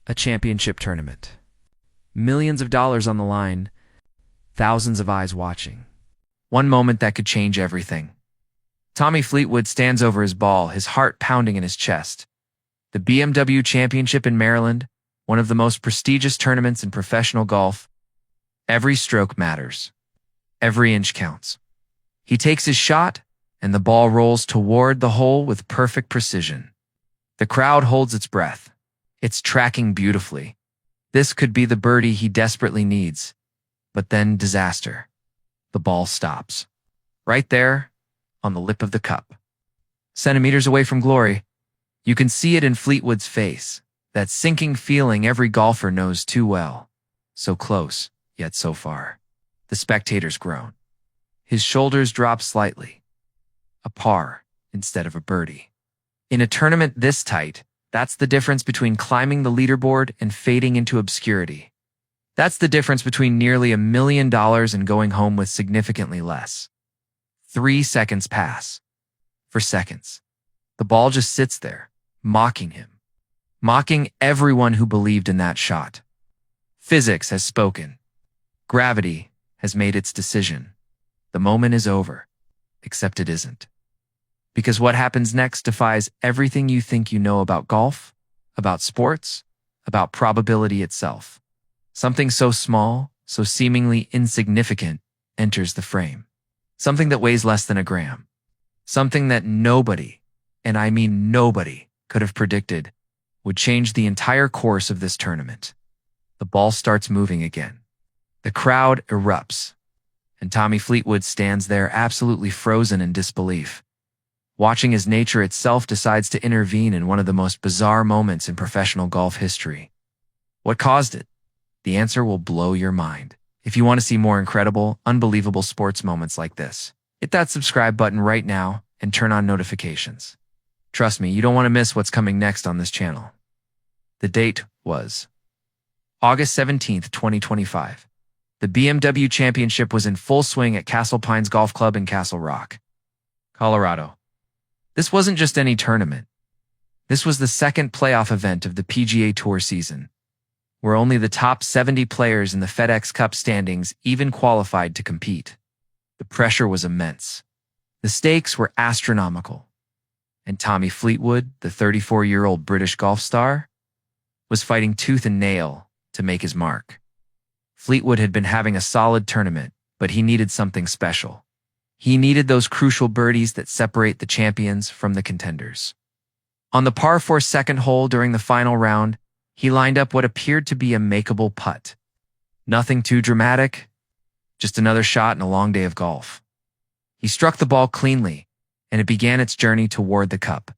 A championship tournament. Millions of dollars on the line, thousands of eyes watching. One moment that could change everything. Tommy Fleetwood stands over his ball, his heart pounding in his chest. The BMW Championship in Maryland, one of the most prestigious tournaments in professional golf. Every stroke matters. Every inch counts. He takes his shot, and the ball rolls toward the hole with perfect precision. The crowd holds its breath. It's tracking beautifully. This could be the birdie he desperately needs. But then disaster. The ball stops. Right there, on the lip of the cup. Centimeters away from glory, you can see it in Fleetwood's face, that sinking feeling every golfer knows too well. So close, yet so far. The spectators groan. His shoulders drop slightly. A par instead of a birdie. In a tournament this tight, that's the difference between climbing the leaderboard and fading into obscurity. That's the difference between nearly $1 million and going home with significantly less. 3 seconds pass. For seconds. The ball just sits there, mocking him. Mocking everyone who believed in that shot. Physics has spoken. Gravity has made its decision. The moment is over. Except it isn't. Because what happens next defies everything you think you know about golf, about sports, about probability itself. Something so small, so seemingly insignificant, enters the frame. Something that weighs less than a gram. Something that nobody, and I mean nobody, could have predicted would change the entire course of this tournament. The ball starts moving again. The crowd erupts, and Tommy Fleetwood stands there absolutely frozen in disbelief, watching as nature itself decides to intervene in one of the most bizarre moments in professional golf history. What caused it? The answer will blow your mind. If you want to see more incredible, unbelievable sports moments like this, hit that subscribe button right now and turn on notifications. Trust me, you don't want to miss what's coming next on this channel. The date was August 17th, 2025. The BMW Championship was in full swing at Castle Pines Golf Club in Castle Rock, Colorado. This wasn't just any tournament. This was the second playoff event of the PGA Tour season, where only the top 70 players in the FedEx Cup standings even qualified to compete. The pressure was immense. The stakes were astronomical. And Tommy Fleetwood, the 34-year-old British golf star, was fighting tooth and nail to make his mark. Fleetwood had been having a solid tournament, but he needed something special. He needed those crucial birdies that separate the champions from the contenders. On the par 4 second hole during the final round, he lined up what appeared to be a makeable putt. Nothing too dramatic, just another shot in a long day of golf. He struck the ball cleanly, and it began its journey toward the cup.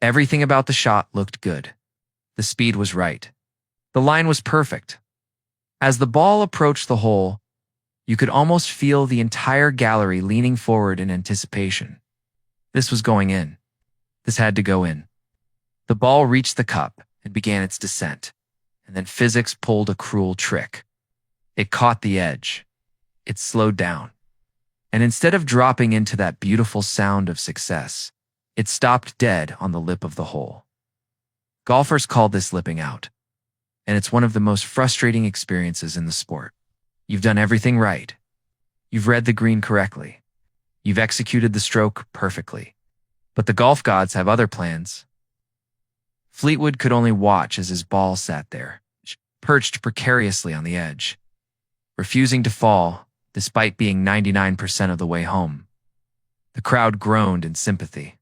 Everything about the shot looked good. The speed was right. The line was perfect. As the ball approached the hole, you could almost feel the entire gallery leaning forward in anticipation. This was going in. This had to go in. The ball reached the cup and began its descent, and then physics pulled a cruel trick. It caught the edge. It slowed down. And instead of dropping into that beautiful sound of success, it stopped dead on the lip of the hole. Golfers call this lipping out, and it's one of the most frustrating experiences in the sport. You've done everything right. You've read the green correctly. You've executed the stroke perfectly. But the golf gods have other plans. Fleetwood could only watch as his ball sat there, perched precariously on the edge, refusing to fall despite being 99% of the way home. The crowd groaned in sympathy.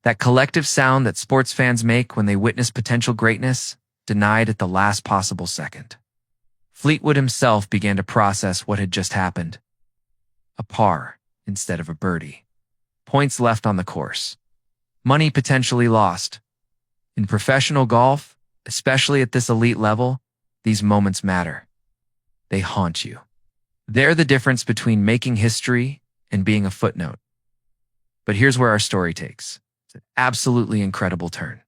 That collective sound that sports fans make when they witness potential greatness, denied at the last possible second. Fleetwood himself began to process what had just happened. A par instead of a birdie. Points left on the course. Money potentially lost. In professional golf, especially at this elite level, these moments matter. They haunt you. They're the difference between making history and being a footnote. But here's where our story takes. It's an absolutely incredible turn.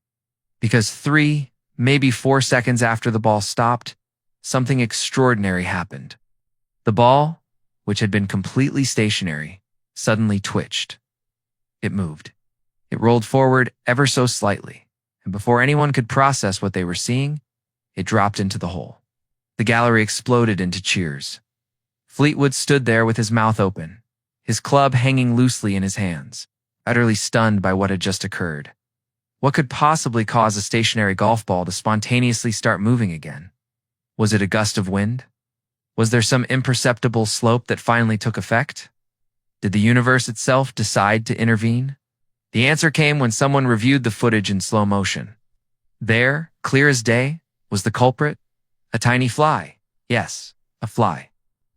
Because 3, maybe 4 seconds after the ball stopped, something extraordinary happened. The ball, which had been completely stationary, suddenly twitched. It moved. It rolled forward ever so slightly, and before anyone could process what they were seeing, It dropped into the hole. The gallery exploded into cheers. Fleetwood stood there with his mouth open, his club hanging loosely in his hands, utterly stunned by what had just occurred. What could possibly cause a stationary golf ball to spontaneously start moving again? Was it a gust of wind? Was there some imperceptible slope that finally took effect? Did the universe itself decide to intervene? The answer came when someone reviewed the footage in slow motion. There, clear as day, was the culprit, a tiny fly. Yes, a fly.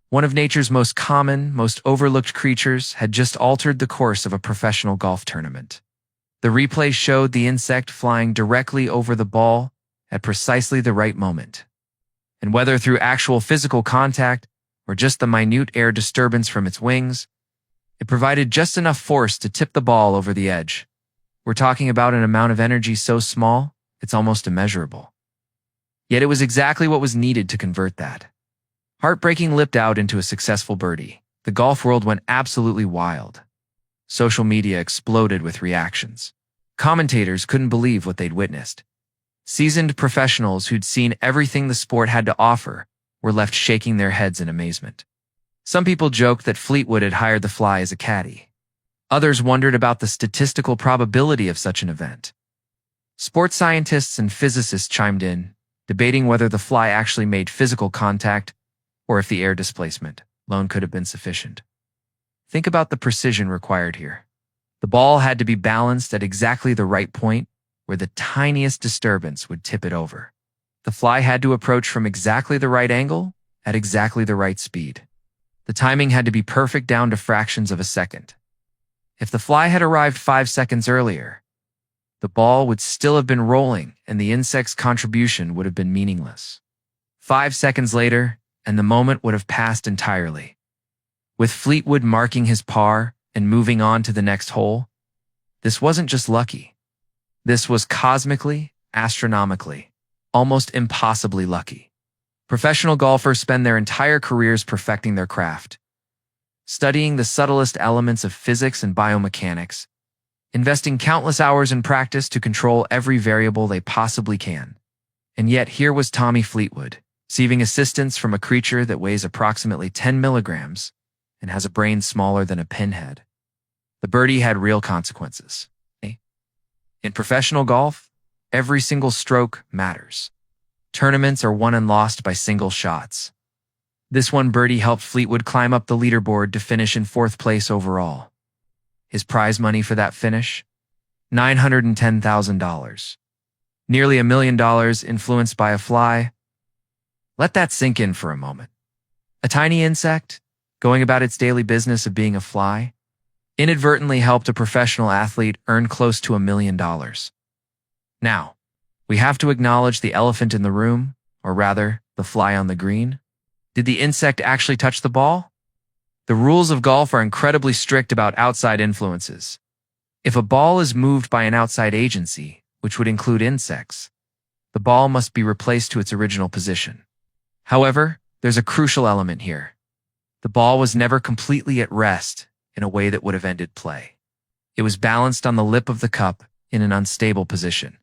One of nature's most common, most overlooked creatures had just altered the course of a professional golf tournament. The replay showed the insect flying directly over the ball at precisely the right moment. And whether through actual physical contact or just the minute air disturbance from its wings, it provided just enough force to tip the ball over the edge. We're talking about an amount of energy so small, it's almost immeasurable. Yet it was exactly what was needed to convert that. Heartbreaking lipped out into a successful birdie. The golf world went absolutely wild. Social media exploded with reactions. Commentators couldn't believe what they'd witnessed. Seasoned professionals who'd seen everything the sport had to offer were left shaking their heads in amazement. Some people joked that Fleetwood had hired the fly as a caddy. Others wondered about the statistical probability of such an event. Sports scientists and physicists chimed in, debating whether the fly actually made physical contact or if the air displacement alone could have been sufficient. Think about the precision required here. The ball had to be balanced at exactly the right point where the tiniest disturbance would tip it over. The fly had to approach from exactly the right angle at exactly the right speed. The timing had to be perfect down to fractions of a second. If the fly had arrived 5 seconds earlier, the ball would still have been rolling and the insect's contribution would have been meaningless. 5 seconds later, and the moment would have passed entirely. With Fleetwood marking his par and moving on to the next hole, this wasn't just lucky. This was cosmically, astronomically, almost impossibly lucky. Professional golfers spend their entire careers perfecting their craft, studying the subtlest elements of physics and biomechanics, investing countless hours in practice to control every variable they possibly can. And yet here was Tommy Fleetwood, receiving assistance from a creature that weighs approximately 10 milligrams and has a brain smaller than a pinhead. The birdie had real consequences. In professional golf, every single stroke matters. Tournaments are won and lost by single shots. This one birdie helped Fleetwood climb up the leaderboard to finish in 4th place overall. His prize money for that finish? $910,000. Nearly $1 million influenced by a fly. Let that sink in for a moment. A tiny insect, going about its daily business of being a fly, inadvertently helped a professional athlete earn close to $1 million. Now, we have to acknowledge the elephant in the room, or rather, the fly on the green. Did the insect actually touch the ball? The rules of golf are incredibly strict about outside influences. If a ball is moved by an outside agency, which would include insects, the ball must be replaced to its original position. However, there's a crucial element here. The ball was never completely at rest in a way that would have ended play. It was balanced on the lip of the cup in an unstable position.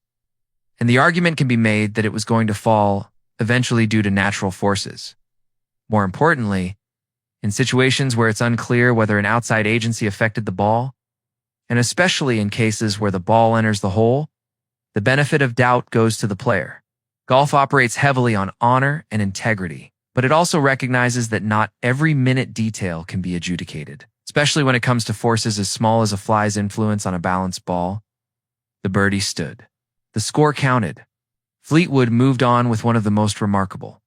And the argument can be made that it was going to fall eventually due to natural forces. More importantly, in situations where it's unclear whether an outside agency affected the ball, and especially in cases where the ball enters the hole, the benefit of doubt goes to the player. Golf operates heavily on honor and integrity, but it also recognizes that not every minute detail can be adjudicated, especially when it comes to forces as small as a fly's influence on a balanced ball. The birdie stood. The score counted. Fleetwood moved on with one of the most remarkable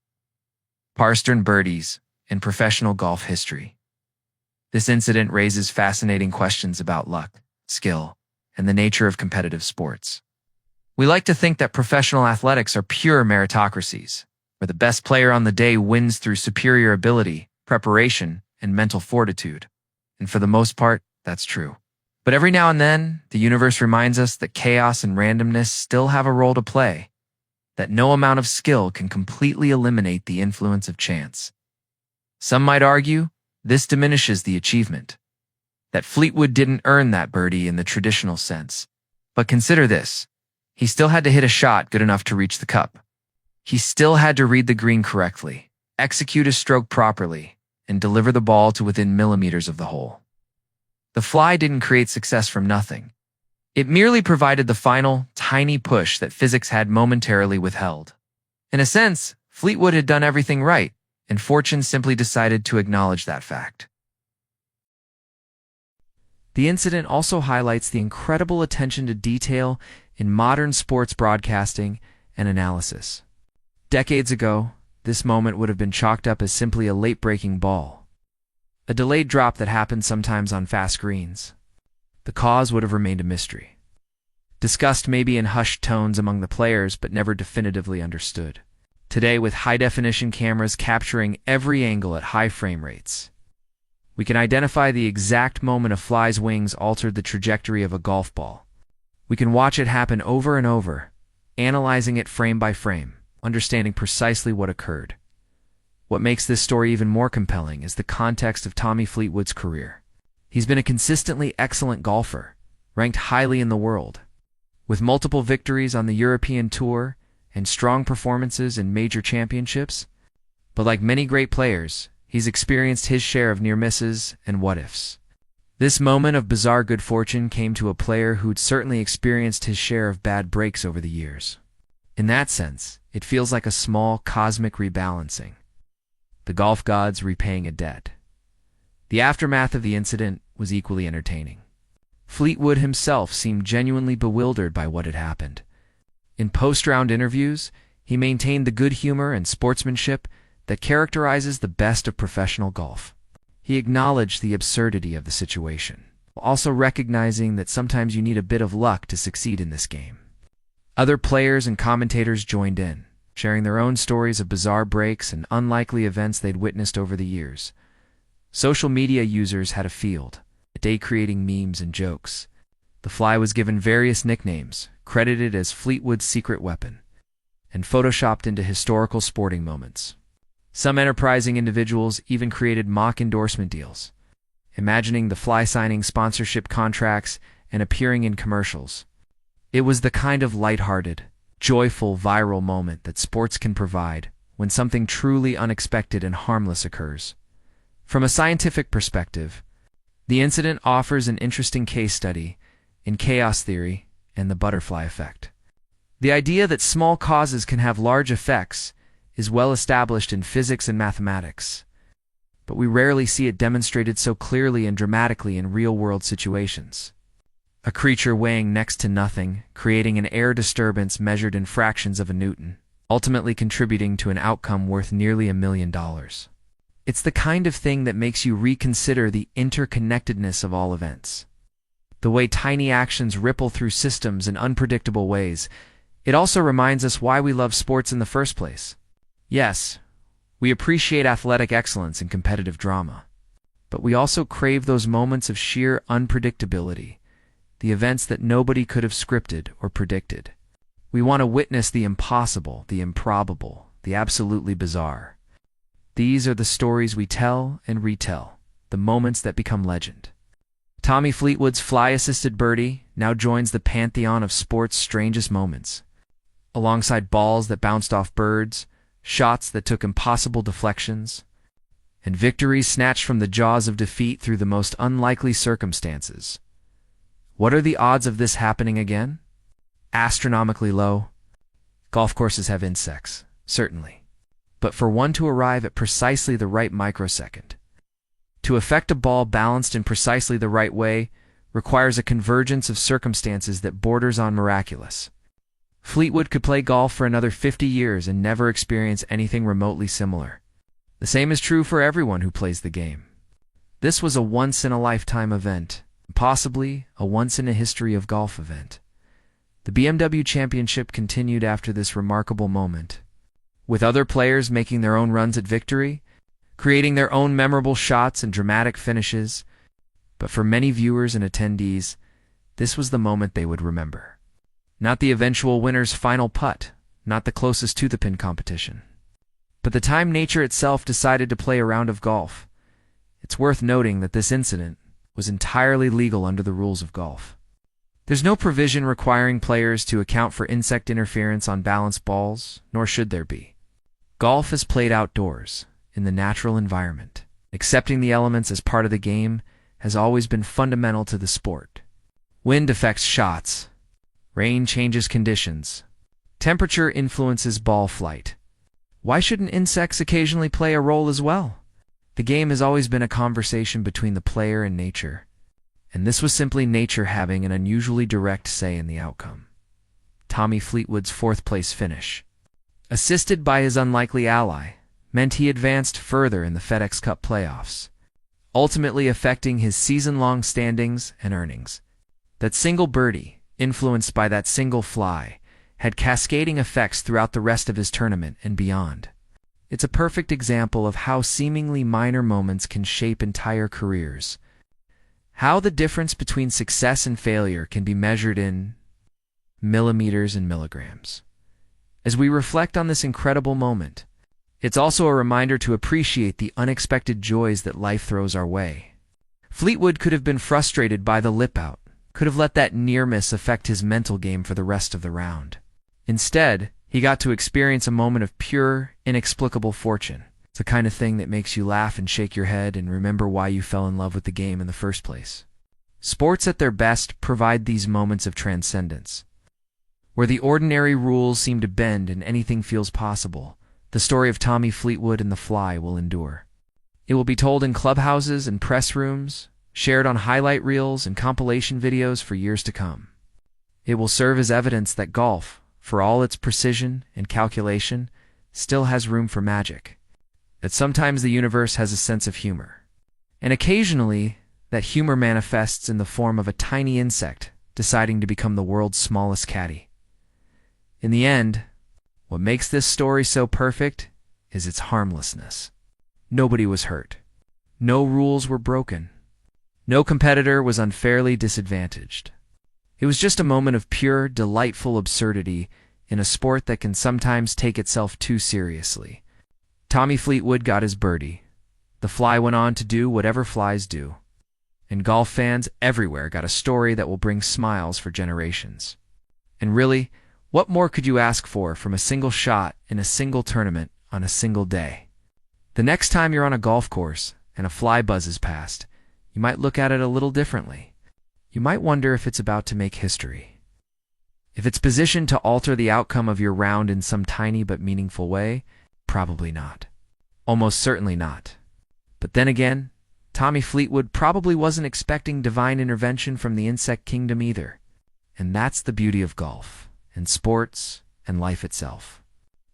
par-stern birdies in professional golf history. This incident raises fascinating questions about luck, skill, and the nature of competitive sports. We like to think that professional athletics are pure meritocracies, where the best player on the day wins through superior ability, preparation, and mental fortitude. And for the most part, that's true. But every now and then, the universe reminds us that chaos and randomness still have a role to play, that no amount of skill can completely eliminate the influence of chance. Some might argue this diminishes the achievement, that Fleetwood didn't earn that birdie in the traditional sense. But consider this. He still had to hit a shot good enough to reach the cup. He still had to read the green correctly, execute his stroke properly, and deliver the ball to within millimeters of the hole. The fly didn't create success from nothing. It merely provided the final, tiny push that physics had momentarily withheld. In a sense, Fleetwood had done everything right, and fortune simply decided to acknowledge that fact. The incident also highlights the incredible attention to detail in modern sports broadcasting and analysis. Decades ago, this moment would have been chalked up as simply a late-breaking ball, a delayed drop that happened sometimes on fast greens. The cause would have remained a mystery, discussed maybe in hushed tones among the players but never definitively understood. Today, with high-definition cameras capturing every angle at high frame rates, we can identify the exact moment a fly's wings altered the trajectory of a golf ball. We can watch it happen over and over, analyzing it frame by frame, understanding precisely what occurred. What makes this story even more compelling is the context of Tommy Fleetwood's career. He's been a consistently excellent golfer, ranked highly in the world, with multiple victories on the European Tour and strong performances in major championships. But like many great players, he's experienced his share of near misses and what-ifs. This moment of bizarre good fortune came to a player who'd certainly experienced his share of bad breaks over the years. In that sense, it feels like a small cosmic rebalancing, the golf gods repaying a debt. The aftermath of the incident was equally entertaining. Fleetwood himself seemed genuinely bewildered by what had happened. In post-round interviews, he maintained the good humor and sportsmanship that characterizes the best of professional golf. He acknowledged the absurdity of the situation, while also recognizing that sometimes you need a bit of luck to succeed in this game. Other players and commentators joined in, sharing their own stories of bizarre breaks and unlikely events they'd witnessed over the years. Social media users had a field day creating memes and jokes. The fly was given various nicknames, credited as Fleetwood's secret weapon, and photoshopped into historical sporting moments. Some enterprising individuals even created mock endorsement deals, imagining the fly signing sponsorship contracts and appearing in commercials. It was the kind of lighthearted, joyful viral moment that sports can provide when something truly unexpected and harmless occurs. From a scientific perspective, the incident offers an interesting case study in chaos theory and the butterfly effect. The idea that small causes can have large effects is well established in physics and mathematics, but we rarely see it demonstrated so clearly and dramatically in real-world situations. A creature weighing next to nothing, creating an air disturbance measured in fractions of a Newton, ultimately contributing to an outcome worth nearly $1 million. It's the kind of thing that makes you reconsider the interconnectedness of all events. The way tiny actions ripple through systems in unpredictable ways. It also reminds us why we love sports in the first place. Yes, we appreciate athletic excellence and competitive drama, but we also crave those moments of sheer unpredictability, the events that nobody could have scripted or predicted. We want to witness the impossible, the improbable, the absolutely bizarre. These are the stories we tell and retell, the moments that become legend. Tommy Fleetwood's fly-assisted birdie now joins the pantheon of sport's strangest moments. Alongside balls that bounced off birds, shots that took impossible deflections, and victories snatched from the jaws of defeat through the most unlikely circumstances. What are the odds of this happening again? Astronomically low. Golf courses have insects, certainly. But for one to arrive at precisely the right microsecond, to affect a ball balanced in precisely the right way, requires a convergence of circumstances that borders on miraculous. Fleetwood could play golf for another 50 years and never experience anything remotely similar. The same is true for everyone who plays the game. This was a once-in-a-lifetime event, possibly a once-in-a-history-of-golf event. The BMW Championship continued after this remarkable moment, with other players making their own runs at victory, creating their own memorable shots and dramatic finishes. But for many viewers and attendees, this was the moment they would remember. Not the eventual winner's final putt, not the closest to the pin competition, but the time nature itself decided to play a round of golf. It's worth noting that this incident was entirely legal under the rules of golf. There's no provision requiring players to account for insect interference on balanced balls, nor should there be. Golf is played outdoors, in the natural environment. Accepting the elements as part of the game has always been fundamental to the sport. Wind affects shots. Rain changes conditions. Temperature influences ball flight. Why shouldn't insects occasionally play a role as well? The game has always been a conversation between the player and nature, and this was simply nature having an unusually direct say in the outcome. Tommy Fleetwood's fourth-place finish, assisted by his unlikely ally, meant he advanced further in the FedEx Cup playoffs, ultimately affecting his season-long standings and earnings. That single birdie, influenced by that single fly, had cascading effects throughout the rest of his tournament and beyond. It's a perfect example of how seemingly minor moments can shape entire careers. How the difference between success and failure can be measured in millimeters and milligrams. As we reflect on this incredible moment, it's also a reminder to appreciate the unexpected joys that life throws our way. Fleetwood could have been frustrated by the lip out, could have let that near miss affect his mental game for the rest of the round. Instead, he got to experience a moment of pure, inexplicable fortune. It's the kind of thing that makes you laugh and shake your head and remember why you fell in love with the game in the first place. Sports at their best provide these moments of transcendence, where the ordinary rules seem to bend and anything feels possible. The story of Tommy Fleetwood and the fly will endure. It will be told in clubhouses and press rooms, shared on highlight reels and compilation videos for years to come. It will serve as evidence that golf, for all its precision and calculation, still has room for magic. That sometimes the universe has a sense of humor. And occasionally, that humor manifests in the form of a tiny insect deciding to become the world's smallest caddy. In the end, what makes this story so perfect is its harmlessness. Nobody was hurt. No rules were broken. No competitor was unfairly disadvantaged. It was just a moment of pure, delightful absurdity in a sport that can sometimes take itself too seriously. Tommy Fleetwood got his birdie. The fly went on to do whatever flies do. And golf fans everywhere got a story that will bring smiles for generations. And really, what more could you ask for from a single shot in a single tournament on a single day? The next time you're on a golf course and a fly buzzes past, you might look at it a little differently. You might wonder if it's about to make history. If it's positioned to alter the outcome of your round in some tiny but meaningful way, probably not. Almost certainly not. But then again, Tommy Fleetwood probably wasn't expecting divine intervention from the insect kingdom either. And that's the beauty of golf, and sports, and life itself.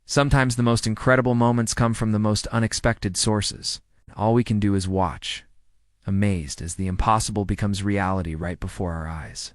Sometimes the most incredible moments come from the most unexpected sources. All we can do is watch, amazed as the impossible becomes reality right before our eyes.